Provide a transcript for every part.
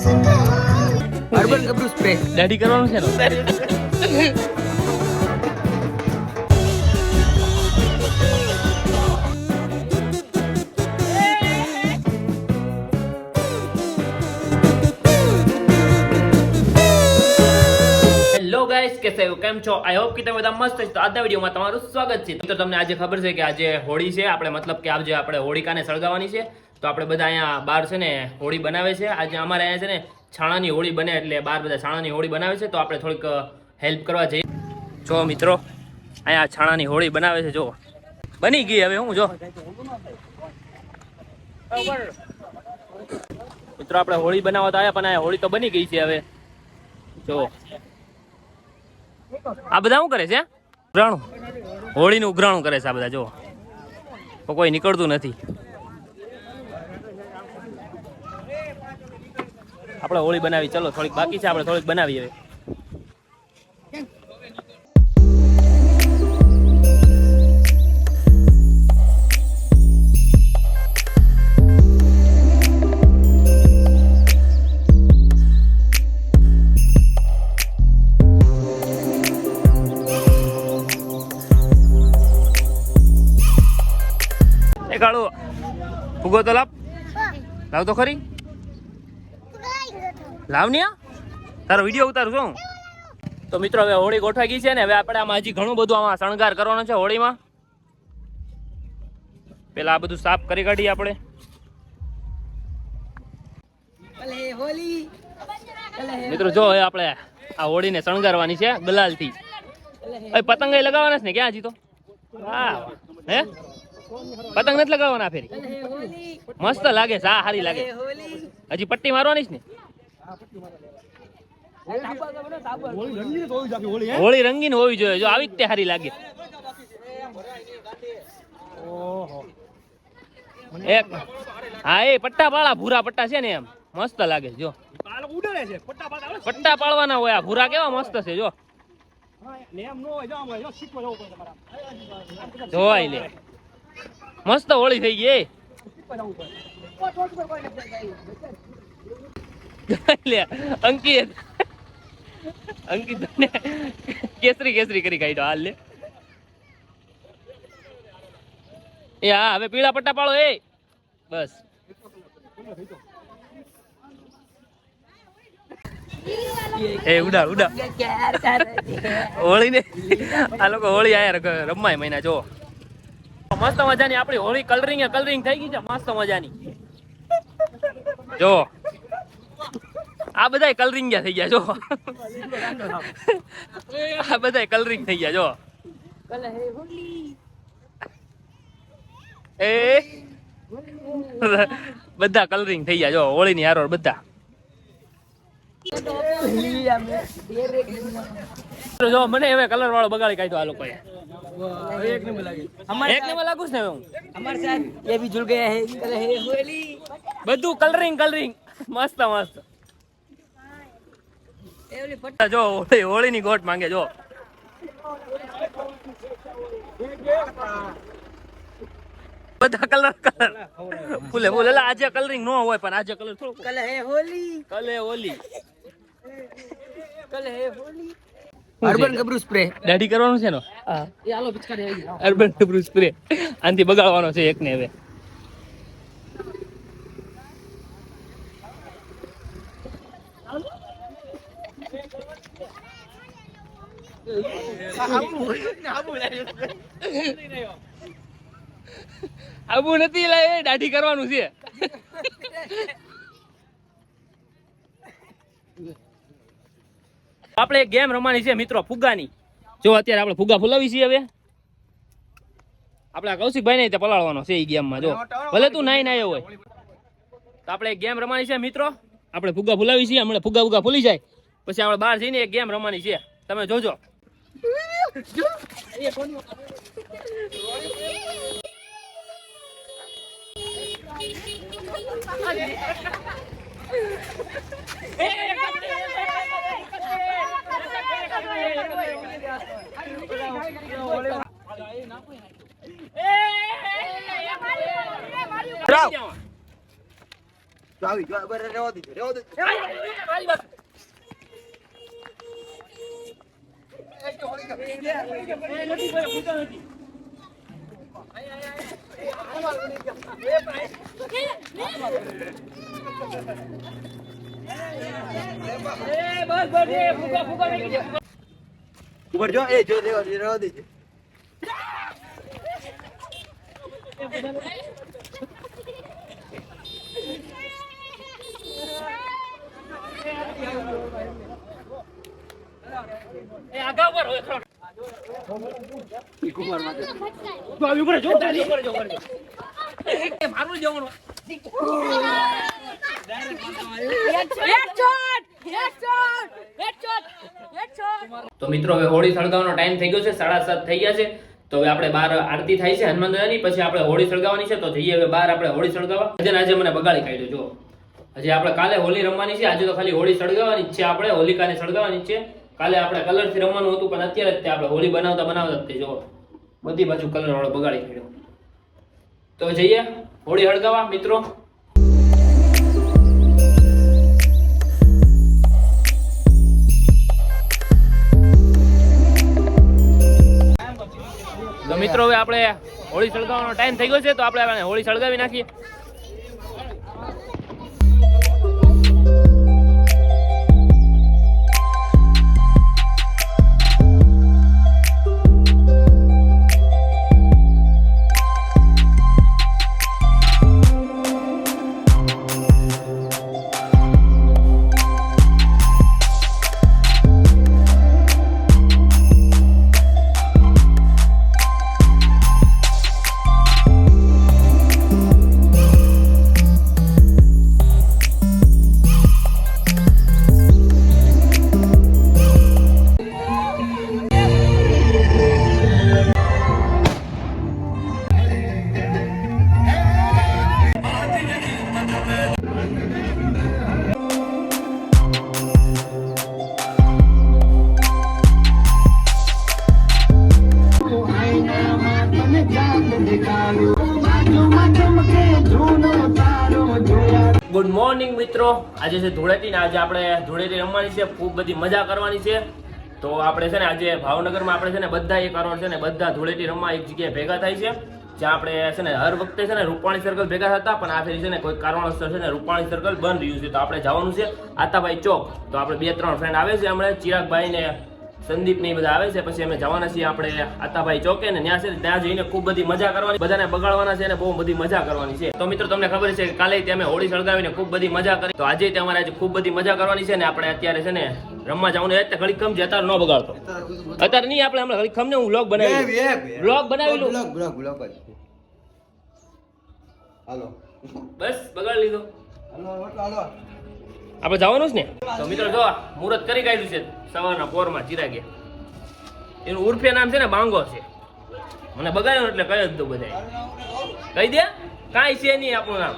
Urban ગબ્રુ spray દાઢી કરવાનું છે ને હેલો ગાઈસ કેસે હો કેમ છો આઈ હોપ કે તમે બધા મસ્ત છો. તો આજના વિડિયોમાં તમારું સ્વાગત છે. તો તમને આજે ખબર છે કે આજે હોળી છે, આપણે મતલબ કે આજે આપણે હોળિકાને સળગાવવાની છે. તો આપણે બધા અહીંયા બહાર છે ને હોળી બનાવે છે. આજે અમારે અહીંયા છે ને છાણાની હોળી બને એટલે બહાર બધા છાણાની હોળી બનાવે છે. તો આપણે થોડીક હેલ્પ કરવા જઈએ. જો મિત્રો અહીંયા છાણાની હોળી બનાવે છે. જો બની ગઈ હવે હું જો મિત્રો આપણે હોળી બનાવવા તો આવ્યા પણ આ હોળી તો બની ગઈ છે. હવે જો આ બધા શું કરે છે? ઉઘરાણું હોળીનું ઉઘરાણું કરે છે આ બધા. જો તો કોઈ નીકળતું નથી. આપણે હોળી બનાવી, ચલો થોડીક બાકી છે, આપણે થોડીક બનાવી હવે. કાળો ફુગો તો લાવ તો ખરી. લાવ ને તારો વિડીયો ઉતારું છું. તો મિત્રો હવે હોળી ગોઠવાઈ ગઈ છે ને. હવે આપણે આમાં હજી ઘણું બધું આમાં શણગાર કરવાનો છે હોળીમાં. પેલા આ બધું સાફ કરી કાઢીએ આપણે. મિત્રો જો હવે આપણે આ હોળીને શણગારવાની છે ગુલાલથી. પતંગ લગાવવાના છે ને ક્યાં હજી તો? વાહ હે પતંગ નથી લગાવવાના ફેરી. મસ્ત લાગે છે, આ સારી લાગે. હજી પટ્ટી મારવાની છે ને. હોળી રંગીન હોવી જોઈએ. જો આવી રીતે સારી લાગે. એક હા એ પટ્ટા પાળા ભૂરા પટ્ટા છે ને એમ મસ્ત લાગે. જો પટ્ટા પાળવાના હોય. આ ભૂરા કેવા મસ્ત છે. જો જોવાય લે મસ્ત હોળી થઈ ગઈ. અંકિત કેસરી કેસરી કરી કાઢ્યો હાલ લે. એ હા હવે પીળા પટ્ટા પાડો. એ બસ એ ઉડા ઉડા હોળી ને આ લોકો હોળી આયા રમાય મહિના. જો મસ્ત મજાની આપણી હોળી કલરિંગ થઈ ગઈ છે મસ્ત મજાની. જો આ બધા કલરિંગ થઈ ગયા. જો આ બધા કલરિંગ થઈ ગયા. જો એ બધા કલરિંગ થઈ ગયા. જો હોળી ની હારો બધા. જો મને હવે કલર વાળો બગાડી કાઢ્યો આ લોકોએ. एक नंबर लागू ने हमारे साथ ये भी जुड़ गया है. कलर है होली બધું કલરિંગ મસ્ત મસ્ત. જો હોળી ની ગોટ માંગે. જો બધા કલર ફૂલે ફૂલે. આજે કલરિંગ નો હોય પણ આજે કલર થોડું. કલર હે હોલી કલર હે હોલી. અર્બન ગબ્રુ સ્પ્રે દાઢી કરવાનું છે ને. હા એ આલો પિચકારી આવી ગઈ. અર્બન ગબ્રુ સ્પ્રે આનથી બગાડવાનો છે એકને. હવે આબુ નથી લાય દાઢી કરવાનું છે. આપણે એક ગેમ રમવાની છે મિત્રો ફુગ્ગાની. જો અત્યારે આપણે ફુગ્ગા ફુલાવી છીએ. હવે આપણે કૌશિકભાઈ ને પલાળવાનો છે એ ગેમમાં. જો ભલે તું નાઈ નાયો હોય તો આપણે એક ગેમ રમવાની છે મિત્રો. આપણે ફુગ્ગા ફુલાવી છીએ. હમણાં ફુગ્ગા ફૂલી જાય પછી આપણે બહાર જઈને એક ગેમ રમવાની છે. તમે જોજો. આવી જો બરાબર રહેવા દેજો મારી વાત ઉપર જો એ જો રહેવા દેજો એ આગા ઉપર હોય ખરો કુમાર માટે તો આવી ઉપર જો તારી ઉપર જો એ મારું જવાનું તો મિત્રો હવે હોળી સળગાવવાનો ટાઈમ થઈ ગયો છે 7:30 થઈ ગયા છે તો હવે આપણે બહાર આરતી થાય છે હનુમાન દાદાની પછી આપણે હોળી સળગાવવાની છે તો જઈએ હવે બહાર આપણે હોળી સળગાવવા આજે મને બગાડી કાઢ્યો જો હજી આપણે કાલે હોળી રમવાની છે આજે તો ખાલી હોળી સળગાવવાની જ છે આપણે હોલિકાને સળગાવવાની જ છે કાલે આપણે કલર થી રમવાનું હતું પણ અત્યારે જ આપણે હોળી બનાવતા જ જો બધી બાજુ કલર વાળો બગાડી કાઢ્યો તો જઈએ હોળી સળગાવવા મિત્રો તો મિત્રો હવે આપણે હોળી સળગાવવાનો ટાઈમ થઈ ગયો છે તો આપણે હોળી સળગાવી નાખીએ ગુડ મોર્નિંગ મિત્રો આજે છે ધૂળેટી ને આજે આપણે ધૂળેટી રમવાની છે ખૂબ બધી મજા કરવાની છે તો આપણે છે ને આજે ભાવનગરમાં આપણે છે ને બધા એક કરોડ છે ને બધા ધૂળેટી રમવા એક જગ્યાએ ભેગા થાય છે જ્યાં આપણે છે ને હર વખતે છે ને રૂપાણી સર્કલ ભેગા થતા પણ આ ફેરી છે ને કોઈ કારણોસર છે ને રૂપાણી સર્કલ બંધ રહ્યું છે તો આપણે જવાનું છે આતાભાઈ ચોક તો આપણે 2-3 ફ્રેન્ડ આવે છે હમણાં ચિરાગભાઈ ને સંદીપ ને બધા આવે છે પછી અમે જવાના છીએ આપણે આતાભાઈ ચોકે ને ત્યાં જઈને ખૂબ બધી મજા કરવાની બધાને બગાડવાના છે ને બહુ બધી મજા કરવાની છે તો મિત્રો તમને ખબર છે કે કાલે અમે હોળી સળગાવીને ખૂબ બધી મજા કરી તો આજે અમારે આજે ખૂબ બધી મજા કરવાની છે ને આપણે અત્યારે છે ને રમવા જવાનું એટલે ઘડી ખમ અત્યારે ન બગાડતો અત્યારે નહીં આપણે હમણાં ઘડી ખમને હું વ્લોગ બનાવી લઉં હાલો બસ બગાડી લીધો હાલો આપણે જવાનું છે ને તો મિત્રો જો મુહૂર્ત કરી કાઢ્યું છે સવારના પોરમાં ચિરાગે એનું ઉર્ફે નામ છે ને બાંગો છે મને બગાડ્યો એટલે કહી જ દઉં બધા કહી દે કાંઈ છે નહીં આપણું નામ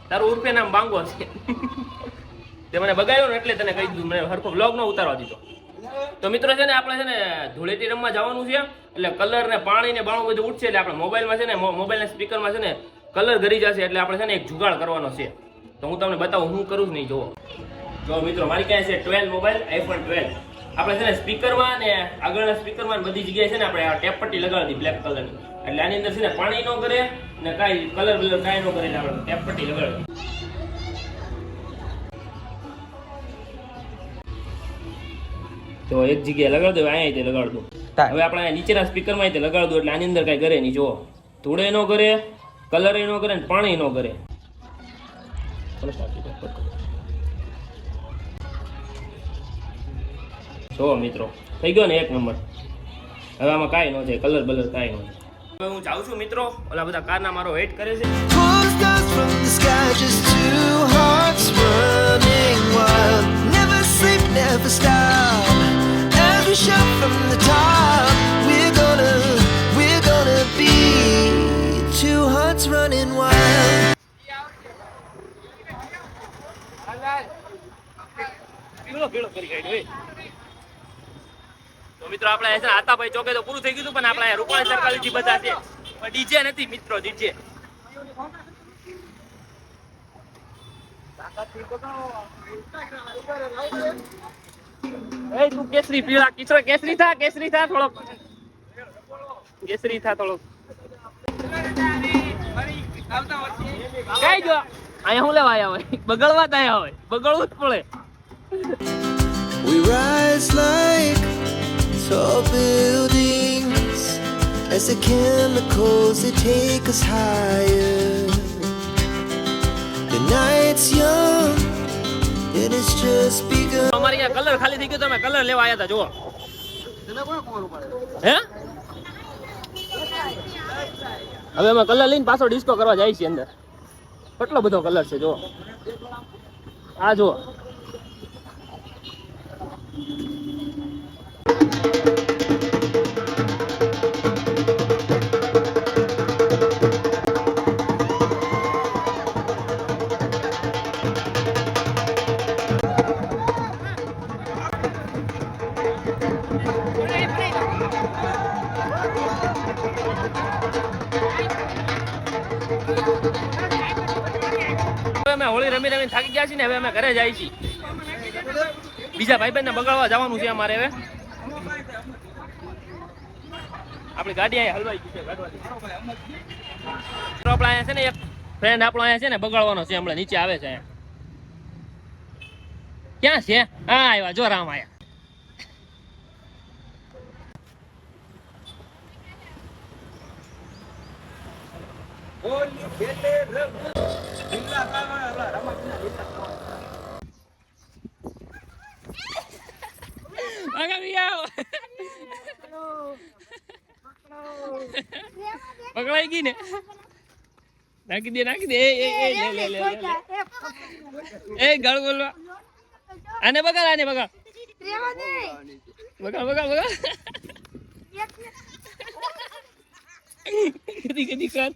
તારું ઉર્ફે નામ બાંગો છે તે મને બગાડ્યો ને એટલે તને કહી દીધું મને હરખો બ્લોગ ન ઉતારવા દીધો તો મિત્રો છે ને આપણે છે ને ધૂળેટી રમવા જવાનું છે એટલે કલર ને પાણી ને બાણું બધું ઉઠશે એટલે આપણે મોબાઈલમાં છે ને મોબાઈલના સ્પીકરમાં છે ને કલર ગરી જશે એટલે આપણે છે ને એક જુગાડ કરવાનો છે તો હું તમને બતાવું હું કરું જ નહીં જો મિત્રો મારી ક્યાં છે 12 મોબાઈલ iPhone 12 આપણે છે ને સ્પીકરમાં ને આગળના સ્પીકરમાં બધી જગ્યાએ છે ને આપણે આ ટેપ પટ્ટી લગાવી દીધી બ્લેક કલરની એટલે આની અંદર છે ને પાણી ન કરે ને કાંઈ કલર બલર કાંઈ ન કરે એટલે આપણે ટેપ પટ્ટી લગાવી તો એક જગ્યાએ લગાડ દો અહીંયા તે લગાડ દો હવે આપણે નીચેના સ્પીકરમાં તે લગાડ દો એટલે આની અંદર કાંઈ કરે નહીં જો ધૂળે ન કરે કલર ન કરે ને પાણી ન કરે જો મિત્રો થઈ ગયો ને 1 નંબર હવે આમાં કાંઈ ન જાય કલર બલર કાંઈ ન જાય હવે હું જાઉં છું મિત્રો ઓલા બધા કારના મારો વેઇટ કરે છે તો મિત્રો આપણે છે આતાભાઈ ચોકે તો પૂરું થઈ ગયું પણ આપણે રૂપાણી સર્કલ થી બધા છે પણ ડીજે નથી મિત્રો ડીજે એ તું કેસરી પીળા કિશોર કેસરી થા થોડો કેસરી થા થોડો કઈ જો અહીંયા હું લેવા આવ્યા હોય બગડવા જ આવ્યા હોય બગડવું જ પડે. We rise like tall buildings as the chemicals they take us higher. The night's young and it's just begun. અમારી અહીંયા કલર ખાલી થઈ ગયો તો અમે કલર લેવા આવ્યા હતા જુઓ. હે હવે અમે કલર લઈને પાછો ડિસ્કો કરવા જાય છે અંદર. કેટલો બધો કલર છે જુઓ. આ જુઓ અમે હોળી રમી રમીને થાકી ગયા છીએ ને હવે અમે ઘરે જાય છીએ. બીજા ભાઈબંધને બગાડવા જવાનું છે અમારે હવે. આપણી ગાડી અહીંયા હલવાઈ ગઈ છે ગાડવાની. આપણે અહીંયા છે ને એક ફ્રેન્ડ આપણો અહીંયા છે ને બગાડવાનો છે હમણાં નીચે આવે છે અહીંયા. ક્યાં છે? હા આવ્યા જો રામ આયા. પકડાઈ ગઈ ને નાખી દે એ ગળ બોલવા આને બગાડ કદી કર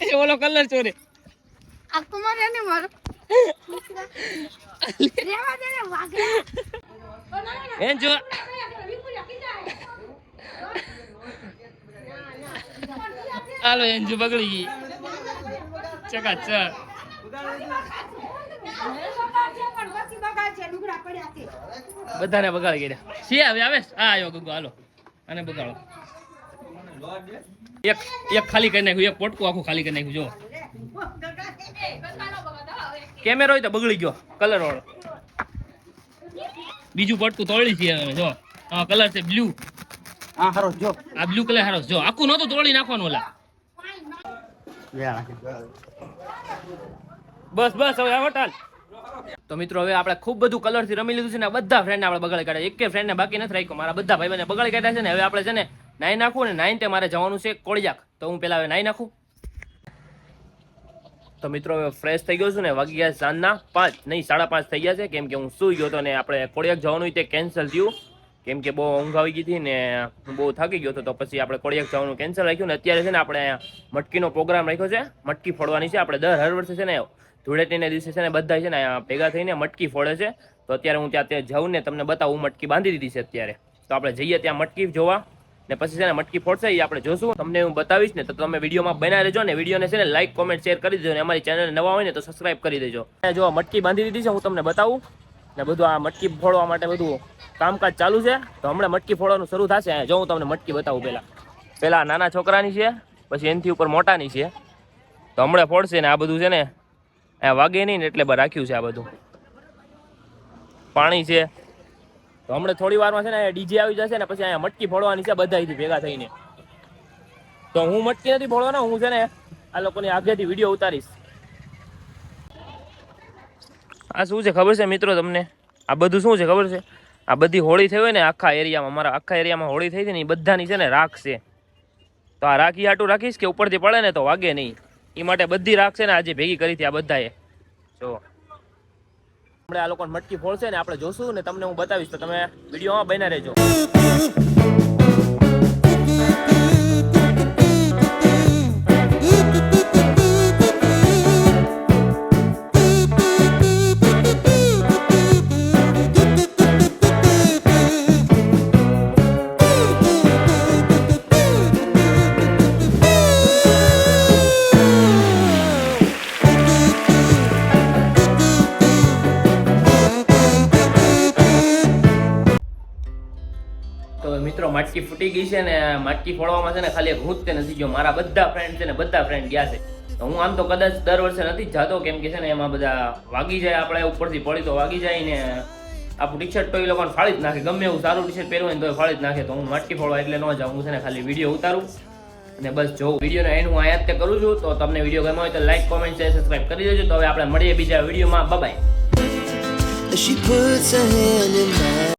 એ ઓલો કલર ચોરે આ તમારે ને મારો રેવા દે ને વાગલા એન જો હાલો એન જો બગડી ગઈ ચકાચક બધાને બગાડી ગયા છે. હવે આવે હા આવ્યો ગગો હાલો આને બગાડો. એક ખાલી કરી નાખ્યું એક પોટકું આખું ખાલી કરી નાખ્યું જો. કેમેરો હોય તો બગડી ગયો કલર વાળો. બીજું પટકું તોડી છે હવે જો. આ કલર છે બ્લુ. હા હારો જો આ બ્લુ કલર હારો જો. આખું નહોતું તોડી નાખવાનું ઓલા. બસ હવે આવો ટાલ. તો મિત્રો હવે આપણે ખૂબ બધું કલર થી રમી લીધું છે ને બધા ફ્રેન્ડ આપણે બગાડી કાઢ્યા. એક કે ફ્રેન્ડ ને બાકી નથી રાખ્યો. મારા બધા ભાઈઓને બગાડી કાઢ્યા છે ને હવે આપણે છે ને નાઈ નાખવું ને નાઈને મારે જવાનું છે કોળિયાક. તો હું પેલા હવે નાઈ નાખું. તો મિત્રો હવે ફ્રેશ થઈ ગયો છું ને વાગી ગયા સાંજના 5 નહીં 5:30 થઈ ગયા છે. કેમ કે હું સૂઈ ગયો હતો ને આપણે કોળિયાક જવાનું તે કેન્સલ થયું. કેમ કે બહુ ઊંઘ આવી ગઈ હતી ને હું બહુ થાકી ગયો હતો. તો પછી આપણે કોળિયાક જવાનું કેન્સલ રાખ્યું ને અત્યારે છે ને આપણે મટકીનો પ્રોગ્રામ રાખ્યો છે. મટકી ફોડવાની છે. આપણે હર વર્ષે છે ને ધૂળેટીના દિવસે છે ને બધા છે ને ભેગા થઈને મટકી ફોડે છે. તો અત્યારે હું ત્યાં જાઉં ને તમને બતાવું. મટકી બાંધી દીધી છે અત્યારે. તો આપણે જઈએ ત્યાં મટકી જોવા ને પછી છે ને મટકી ફોડશે એ આપણે જોશું. તમને હું બતાવીશ ને તો તમે વિડીયોમાં બનાવી રહેજો ને વિડીયોને છે ને લાઈક કોમેન્ટ શેર કરી દેજો ને અમારી ચેનલ નવા હોય ને તો સબસ્ક્રાઇબ કરી દેજો. જો મટકી બાંધી દીધી છે હું તમને બતાવું ને બધું. આ મટકી ફોડવા માટે બધું કામકાજ ચાલુ છે. તો હમણાં મટકી ફોડવાનું શરૂ થશે. જો હું તમને મટકી બતાવું. પહેલા નાના છોકરાની છે પછી એનાથી ઉપર મોટાની છે. તો હમણાં ફોડશે ને આ બધું છે ને અહીંયા વાગે નહીં ને એટલે રાખ્યું છે. આ બધું પાણી છે. તો હમણાં થોડી વારમાં છે ને ડીજે આવી જશે ને પછી અહીંયા મટકી ફોડવાની છે બધાથી ભેગા થઈને. તો હું મટકી નથી ફોડવાનો. હું છે ને આ લોકોની આગળથી વિડીયો ઉતારીશ. આ શું છે ખબર છે મિત્રો તમને? આ બધું શું છે ખબર છે? આ બધી હોળી થઈ હોય ને આખા એરિયામાં, મારા આખા એરિયામાં હોળી થઈ હતી ને એ બધાની છે ને રાખ છે. તો આ રાખી આટું રાખીશ કે ઉપરથી પડે ને તો વાગે નહીં. એ માટે બધી રાખ છે ને આજે ભેગી કરી હતી આ બધાએ. જો આપણે આ લોકોને મટકી ફોડશે ને આપણે જોશું ને તમને હું બતાવીશ. તો તમે વિડીયોમાં બન્યા રહેજો. તો મિત્રો માટકી ફૂટી ગઈ છે ને માટકી ફોડવામાં છે ને ખાલી એક હું જ તે નથી ગયો, મારા બધા ફ્રેન્ડ છે ને બધા ફ્રેન્ડ ગયા છે. તો હું આમ તો કદાચ દર વર્ષે નથી જ જાતો, કેમ કે છે ને એમાં બધા વાગી જાય, આપણે ઉપરથી પડી તો વાગી જાય ને આપણું ટી-શર્ટ તો એ લોકોને ફાળી જ નાખે, ગમે એવું સારું ટી-શર્ટ પહેરવું હોય ને તો ફાળી જ નાખે. તો હું માટકી ફોડવા એટલે ન જાઉં, હું છે ને ખાલી વિડીયો ઉતારું અને બસ જોઉં. વિડીયોનો એન્ડ હું આયાત કરું છું. તો તમને વિડીયો ગમ્યો હોય તો લાઈક, કોમેન્ટ, શેર, સબસ્ક્રાઇબ કરી દેજો. તો હવે આપણે મળીએ બીજા વિડીયોમાં. By. She puts her hand in mine.